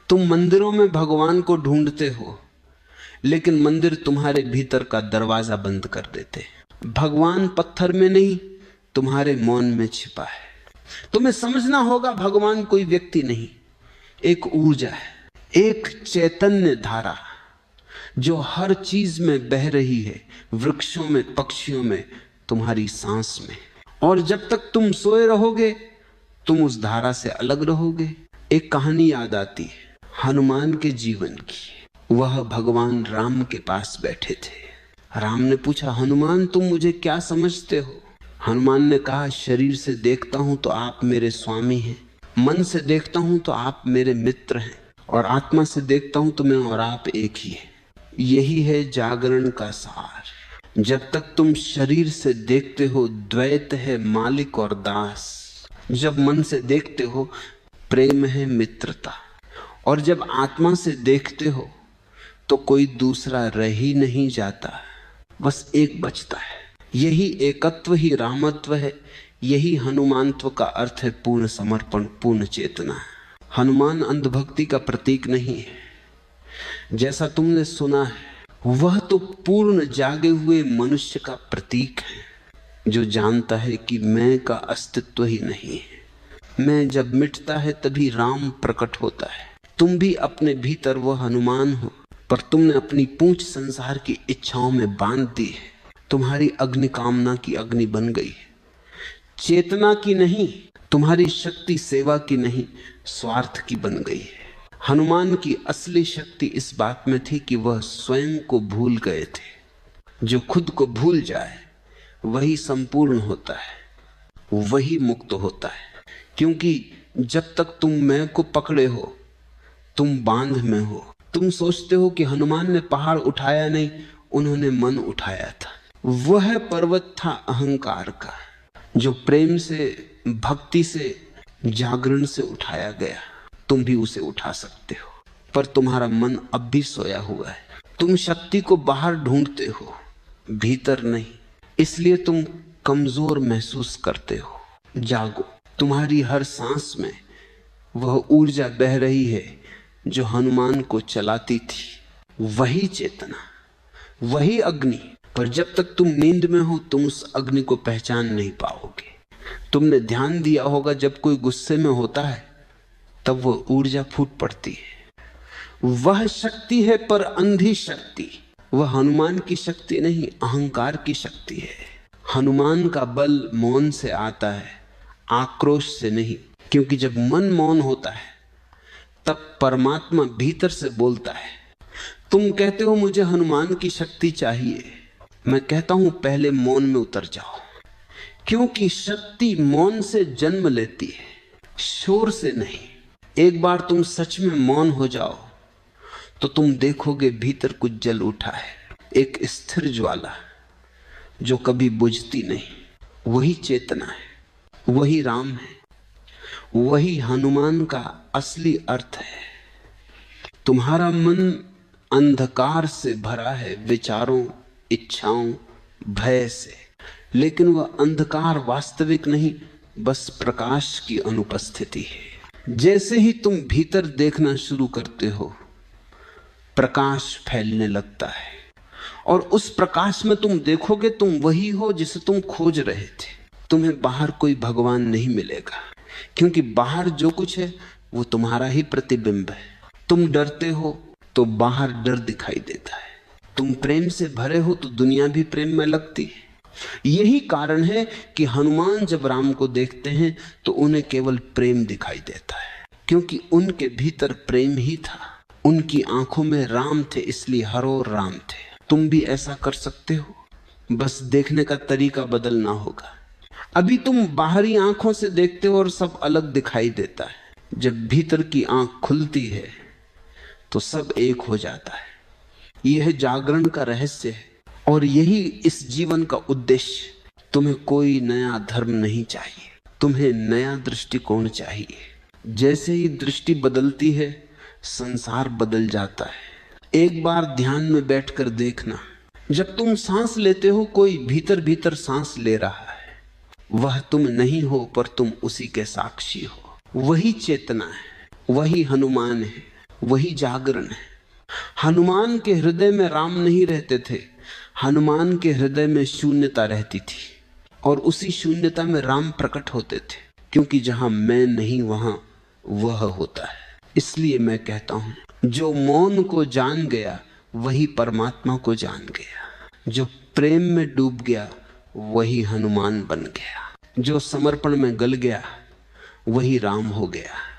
तुम मंदिरों में भगवान को ढूंढते हो, लेकिन मंदिर तुम्हारे भीतर का दरवाजा बंद कर देते हैं। भगवान पत्थर में नहीं, तुम्हारे मौन में छिपा है। तुम्हें समझना होगा, भगवान कोई व्यक्ति नहीं, एक ऊर्जा है, एक चैतन्य धारा जो हर चीज में बह रही है, वृक्षों में, पक्षियों में, तुम्हारी सांस में। और जब तक तुम सोए रहोगे तुम उस धारा से अलग रहोगे। एक कहानी याद आती है हनुमान के जीवन की। वह भगवान राम के पास बैठे थे। राम ने पूछा, हनुमान तुम मुझे क्या समझते हो? हनुमान ने कहा, शरीर से देखता हूं तो आप मेरे स्वामी हैं, मन से देखता हूं तो आप मेरे मित्र हैं, और आत्मा से देखता हूं तो मैं और आप एक ही हैं। यही है जागरण का सार। जब तक तुम शरीर से देखते हो द्वैत है मालिक और दास, जब मन से देखते हो प्रेम है मित्रता, और जब आत्मा से देखते हो तो कोई दूसरा रह ही नहीं जाता, बस एक बचता है। यही एकत्व ही रामत्व है। यही हनुमानत्व का अर्थ है, पूर्ण समर्पण, पूर्ण चेतना। हनुमान अंधभक्ति का प्रतीक नहीं है जैसा तुमने सुना है, वह तो पूर्ण जागे हुए मनुष्य का प्रतीक है जो जानता है कि मैं का अस्तित्व ही नहीं है। मैं जब मिटता है तभी राम प्रकट होता है। तुम भी अपने भीतर वो हनुमान हो, पर तुमने अपनी पूंछ संसार की इच्छाओं में बांध दी है। तुम्हारी अग्नि कामना की अग्नि बन गई है, चेतना की नहीं, तुम्हारी शक्ति सेवा की नहीं, स्वार्थ की बन गई है। हनुमान की असली शक्ति इस बात में थी कि वह स्वयं को भूल गए थे। जो खुद को भूल जाए वही संपूर्ण होता है, वही मुक्त होता है। क्योंकि जब तक तुम मैं को पकड़े हो तुम बांध में हो। तुम सोचते हो कि हनुमान ने पहाड़ उठाया नहीं, उन्होंने मन उठाया था। वह पर्वत था अहंकार का, जो प्रेम से, भक्ति से, जागरण से उठाया गया। तुम भी उसे उठा सकते हो, पर तुम्हारा मन अब भी सोया हुआ है। तुम शक्ति को बाहर ढूंढते हो, भीतर नहीं, इसलिए तुम कमजोर महसूस करते हो। जागो, तुम्हारी हर सांस में वह ऊर्जा बह रही है जो हनुमान को चलाती थी। वही चेतना, वही अग्नि। पर जब तक तुम नींद में हो तुम उस अग्नि को पहचान नहीं पाओगे। तुमने ध्यान दिया होगा, जब कोई गुस्से में होता है तब वो ऊर्जा फूट पड़ती है। वह शक्ति है, पर अंधी शक्ति। वह हनुमान की शक्ति नहीं, अहंकार की शक्ति है। हनुमान का बल मौन से आता है, आक्रोश से नहीं। क्योंकि जब मन मौन होता है तब परमात्मा भीतर से बोलता है। तुम कहते हो मुझे हनुमान की शक्ति चाहिए, मैं कहता हूं पहले मौन में उतर जाओ। क्योंकि शक्ति मौन से जन्म लेती है, शोर से नहीं। एक बार तुम सच में मौन हो जाओ तो तुम देखोगे भीतर कुछ जल उठा है, एक स्थिर ज्वाला जो कभी बुझती नहीं। वही चेतना है, वही राम है, वही हनुमान का असली अर्थ है। तुम्हारा मन अंधकार से भरा है, विचारों, इच्छाओं, भय से, लेकिन वह अंधकार वास्तविक नहीं, बस प्रकाश की अनुपस्थिति है। जैसे ही तुम भीतर देखना शुरू करते हो प्रकाश फैलने लगता है, और उस प्रकाश में तुम देखोगे तुम वही हो जिसे तुम खोज रहे थे। तुम्हें बाहर कोई भगवान नहीं मिलेगा, क्योंकि बाहर जो कुछ है वो तुम्हारा ही प्रतिबिंब है। तुम डरते हो तो बाहर डर दिखाई देता है। तुम प्रेम से भरे हो तो दुनिया भी प्रेम में लगती है। यही कारण है कि हनुमान जब राम को देखते हैं तो उन्हें केवल प्रेम दिखाई देता है, क्योंकि उनके भीतर प्रेम ही था। उनकी आंखों में राम थे, इसलिए हर ओर राम थे। तुम भी ऐसा कर सकते हो, बस देखने का तरीका बदलना होगा। अभी तुम बाहरी आंखों से देखते हो और सब अलग दिखाई देता है। जब भीतर की आंख खुलती है तो सब एक हो जाता है। यह जागरण का रहस्य है, और यही इस जीवन का उद्देश्य। तुम्हें कोई नया धर्म नहीं चाहिए, तुम्हें नया दृष्टिकोण चाहिए। जैसे ही दृष्टि बदलती है संसार बदल जाता है। एक बार ध्यान में बैठकर देखना, जब तुम सांस लेते हो कोई भीतर भीतर सांस ले रहा है। वह तुम नहीं हो, पर तुम उसी के साक्षी हो। वही चेतना है, वही हनुमान है, वही जागरण है। हनुमान के हृदय में राम नहीं रहते थे, हनुमान के हृदय में शून्यता रहती थी, और उसी शून्यता में राम प्रकट होते थे, क्योंकि जहां मैं नहीं वहां वह होता है। इसलिए मैं कहता हूं, जो मौन को जान गया वही परमात्मा को जान गया। जो प्रेम में डूब गया वही हनुमान बन गया। जो समर्पण में गल गया वही राम हो गया।